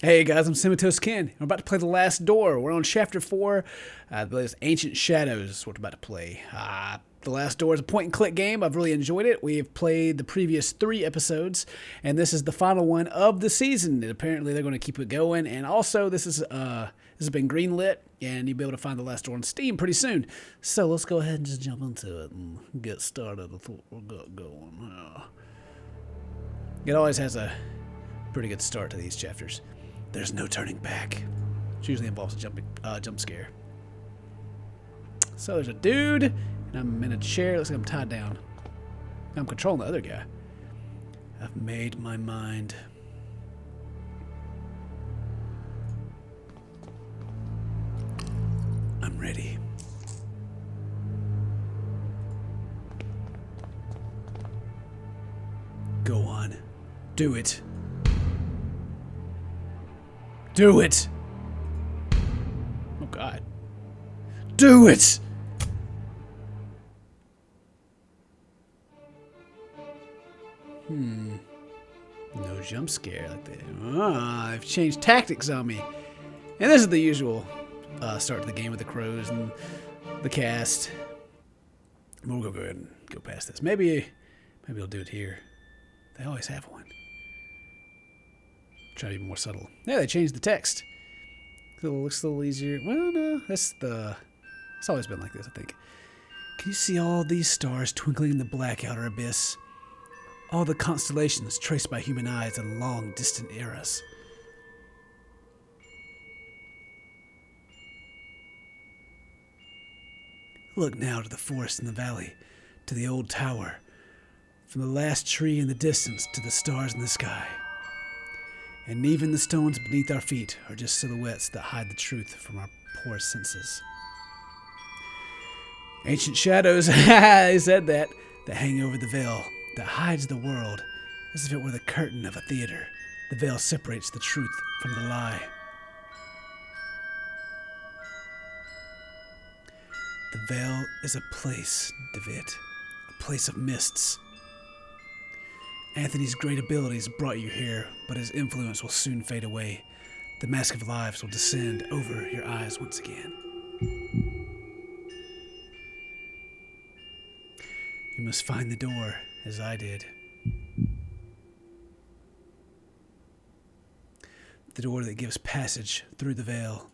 Hey guys, I'm CinnamonToastKen. We're about to play The Last Door. We're on Chapter 4. The latest Ancient Shadows is what we're about to play. The Last Door is a point-and-click game. I've really enjoyed it. We've played the previous 3 episodes, and this is the final one of the season. And apparently they're going to keep it going. And also, this has been greenlit, and you'll be able to find The Last Door on Steam pretty soon. So let's go ahead and just jump into it and get started with what we got going. It always has a pretty good start to these chapters. There's no turning back. It usually involves a jump scare. So there's a dude, and I'm in a chair. Looks like I'm tied down. I'm controlling the other guy. I've made my mind. I'm ready. Go on. Do it. Do it! Oh God. Do it! No jump scare like that. I've changed tactics on me. And this is the usual start to the game with the crows and the cast. We'll go ahead and go past this. Maybe I'll do it here. They always have one. Try to be more subtle. Yeah, they changed the text. It looks a little easier. Well, no, it's always been like this, I think. Can you see all these stars twinkling in the black outer abyss? All the constellations traced by human eyes in long, distant eras. Look now to the forest in the valley, to the old tower, from the last tree in the distance to the stars in the sky. And even the stones beneath our feet are just silhouettes that hide the truth from our poor senses. Ancient shadows, I said that hang over the veil, that hides the world, as if it were the curtain of a theater. The veil separates the truth from the lie. The veil is a place, David, a place of mists. Anthony's great abilities brought you here, but his influence will soon fade away. The mask of lives will descend over your eyes once again. You must find the door, as I did. The door that gives passage through the veil.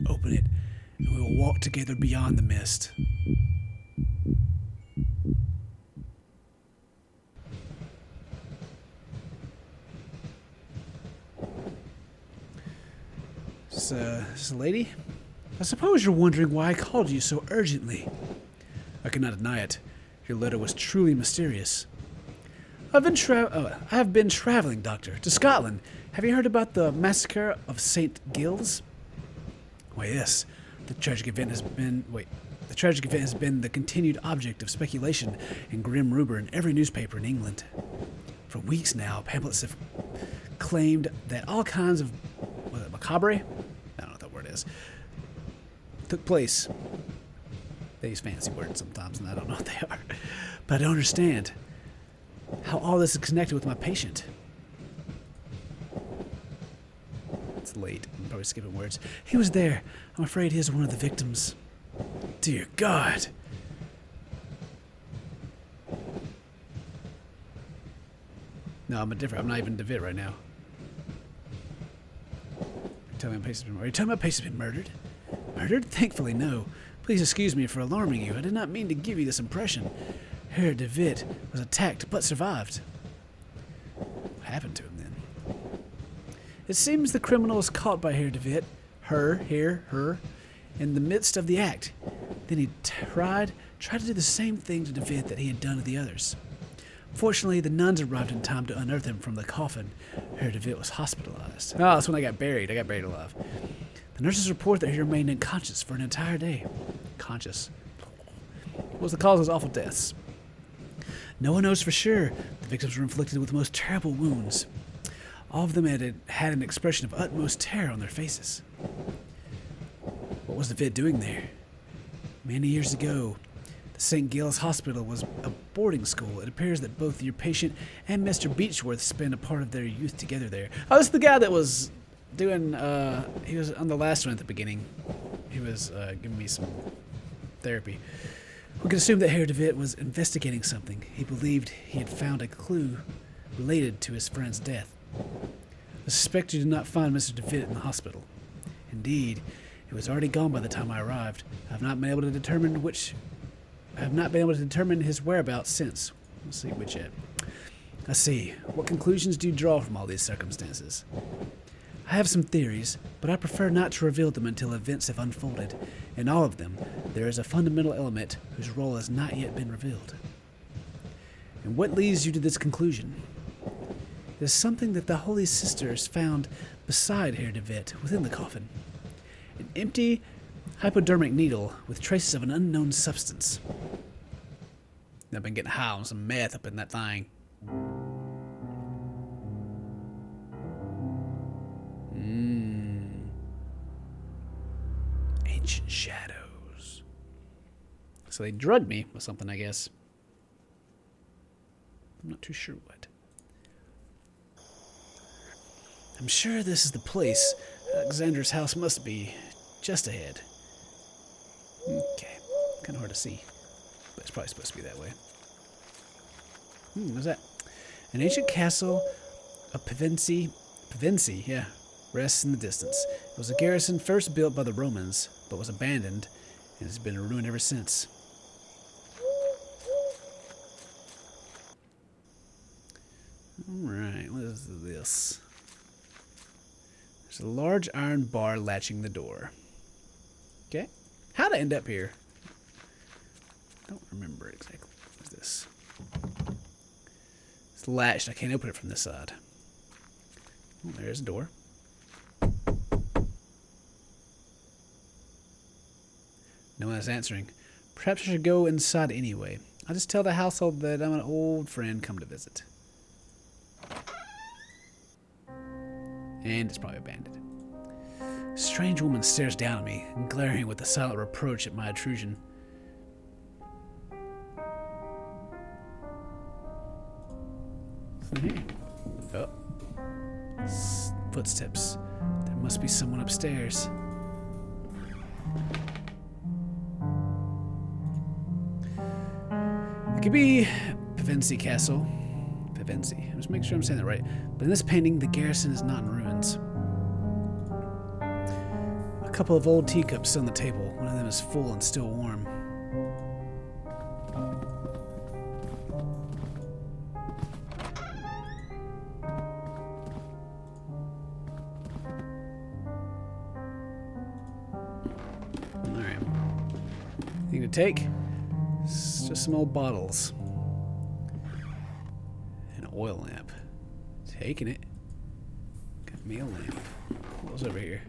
Open it, and we will walk together beyond the mist. This lady? I suppose you're wondering why I called you so urgently. I cannot deny it. Your letter was truly mysterious. I have been traveling, Doctor, to Scotland. Have you heard about the massacre of St. Gilles? Why, yes. The tragic event has been the continued object of speculation and grim rumor in every newspaper in England. For weeks now, pamphlets have claimed that all kinds of macabre? I don't know what that word is. Took place. They use fancy words sometimes, and I don't know what they are. But I don't understand how all this is connected with my patient. It's late. I'm probably skipping words. He was there. I'm afraid he is one of the victims. Dear God. No, I'm not even David right now. Are you telling me my patient's been murdered? Murdered? Thankfully, no. Please excuse me for alarming you. I did not mean to give you this impression. Herr David was attacked but survived. What happened to him then? It seems the criminal was caught by Herr David, her, in the midst of the act. Then he tried to do the same thing to David that he had done to the others. Fortunately, the nuns arrived in time to unearth him from the coffin. Herr David was hospitalized. Oh, that's when I got buried. I got buried alive. The nurses report that he remained unconscious for an entire day. Conscious. What was the cause of his awful deaths? No one knows for sure. The victims were inflicted with the most terrible wounds. All of them had an expression of utmost terror on their faces. What was David doing there? Many years ago, the St. Gilles Hospital was boarding school. It appears that both your patient and Mr. Beechworth spent a part of their youth together there. Oh, this is the guy that was doing, he was on the last one at the beginning. He was giving me some therapy. We can assume that Herr DeWitt was investigating something. He believed he had found a clue related to his friend's death. The suspected did not find Mr. DeWitt in the hospital. Indeed, he was already gone by the time I arrived. I have not been able to determine his whereabouts since. Let's see which yet. I see. What conclusions do you draw from all these circumstances? I have some theories, but I prefer not to reveal them until events have unfolded. In all of them, there is a fundamental element whose role has not yet been revealed. And what leads you to this conclusion? There's something that the Holy Sisters found beside Herr DeWitt within the coffin. An empty hypodermic needle with traces of an unknown substance. I've been getting high on some meth up in that thing. Ancient shadows. So they drugged me with something, I guess. I'm not too sure what. I'm sure this is the place. Alexander's house must be just ahead. Okay. Kind of hard to see. But it's probably supposed to be that way. What's that? An ancient castle of Pevensey, yeah, rests in the distance. It was a garrison first built by the Romans, but was abandoned and has been ruined ever since. Alright, what is this? There's a large iron bar latching the door. Okay. How'd I end up here? I don't remember exactly. What is this? It's latched. I can't open it from this side. Oh, there's a door. No one is answering. Perhaps I should go inside anyway. I'll just tell the household that I'm an old friend come to visit. And it's probably abandoned. A strange woman stares down at me, glaring with a silent reproach at my intrusion. Oh. Footsteps. There must be someone upstairs. It could be Pevensey Castle. Pevensey. Just make sure I'm saying that right. But in this painting, the garrison is not in ruins. A couple of old teacups on the table. One of them is full and still warm. Alright. Thing to take? It's just some old bottles. An oil lamp. Taking it. Got me a lamp. What was over here?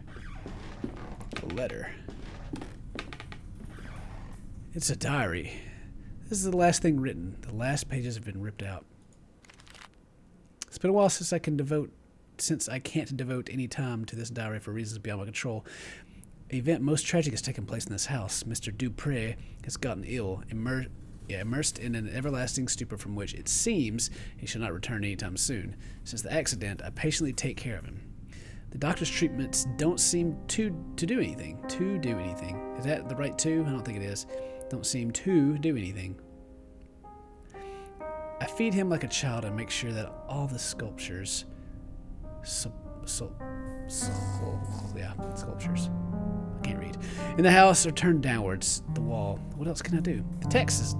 A letter. It's a diary. This is the last thing written. The last pages have been ripped out. It's been a while since I can't devote any time to this diary for reasons beyond my control. An event most tragic has taken place in this house. Mr. Dupré has gotten ill, immersed in an everlasting stupor from which it seems he shall not return anytime soon. Since the accident, I patiently take care of him. The doctor's treatments don't seem to do anything. To do anything. Is that the right to? I don't think it is. Don't seem to do anything. I feed him like a child and make sure that all the sculptures... sculptures. I can't read. In the house are turned downwards. The wall. What else can I do? The text is a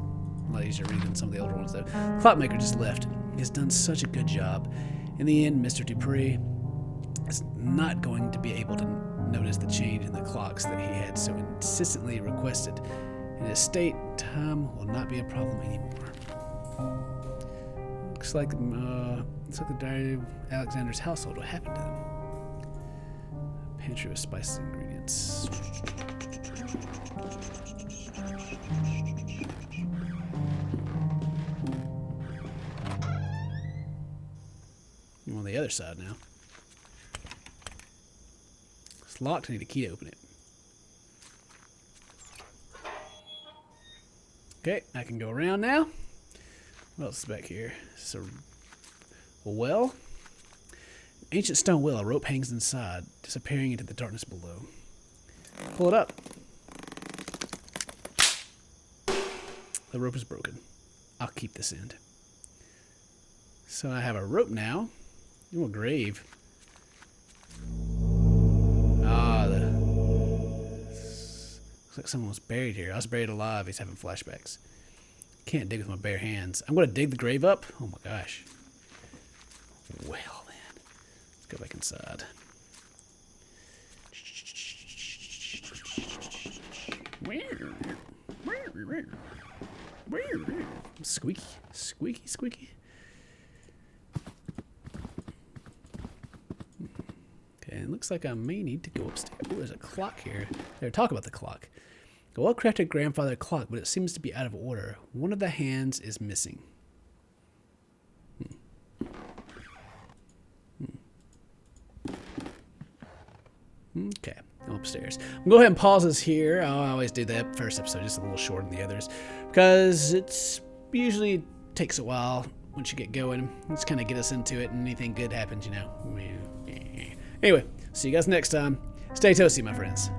lot easier to read than some of the older ones, though. The clockmaker just left. He has done such a good job. In the end, Mr. Dupré is not going to be able to notice the change in the clocks that he had so insistently requested. In his state, time will not be a problem anymore. Looks like the diary of Alexander's household. What happened to them? Pantry with spices and ingredients. I'm on the other side now. It's locked. I need a key to open it. Okay, I can go around now. What else is back here? It's a well. Ancient stone well. A rope hangs inside, disappearing into the darkness below. Pull it up. The rope is broken. I'll keep this end. So I have a rope now. Ooh, a grave. Looks like someone was buried here. I was buried alive. He's having flashbacks. Can't dig with my bare hands. I'm going to dig the grave up. Oh my gosh. Well then. Let's go back inside. Squeaky. Squeaky, squeaky. Okay, it looks like I may need to go upstairs. Ooh, there's a clock here. There, talk about the clock. A well-crafted grandfather clock, but it seems to be out of order. One of the hands is missing. Okay, I'm upstairs. I'm gonna go ahead and pause this here. I always do that first episode, just a little shorter than the others, because it's usually takes a while once you get going. Let's kind of get us into it, and anything good happens, you know. Anyway, see you guys next time. Stay toasty, my friends.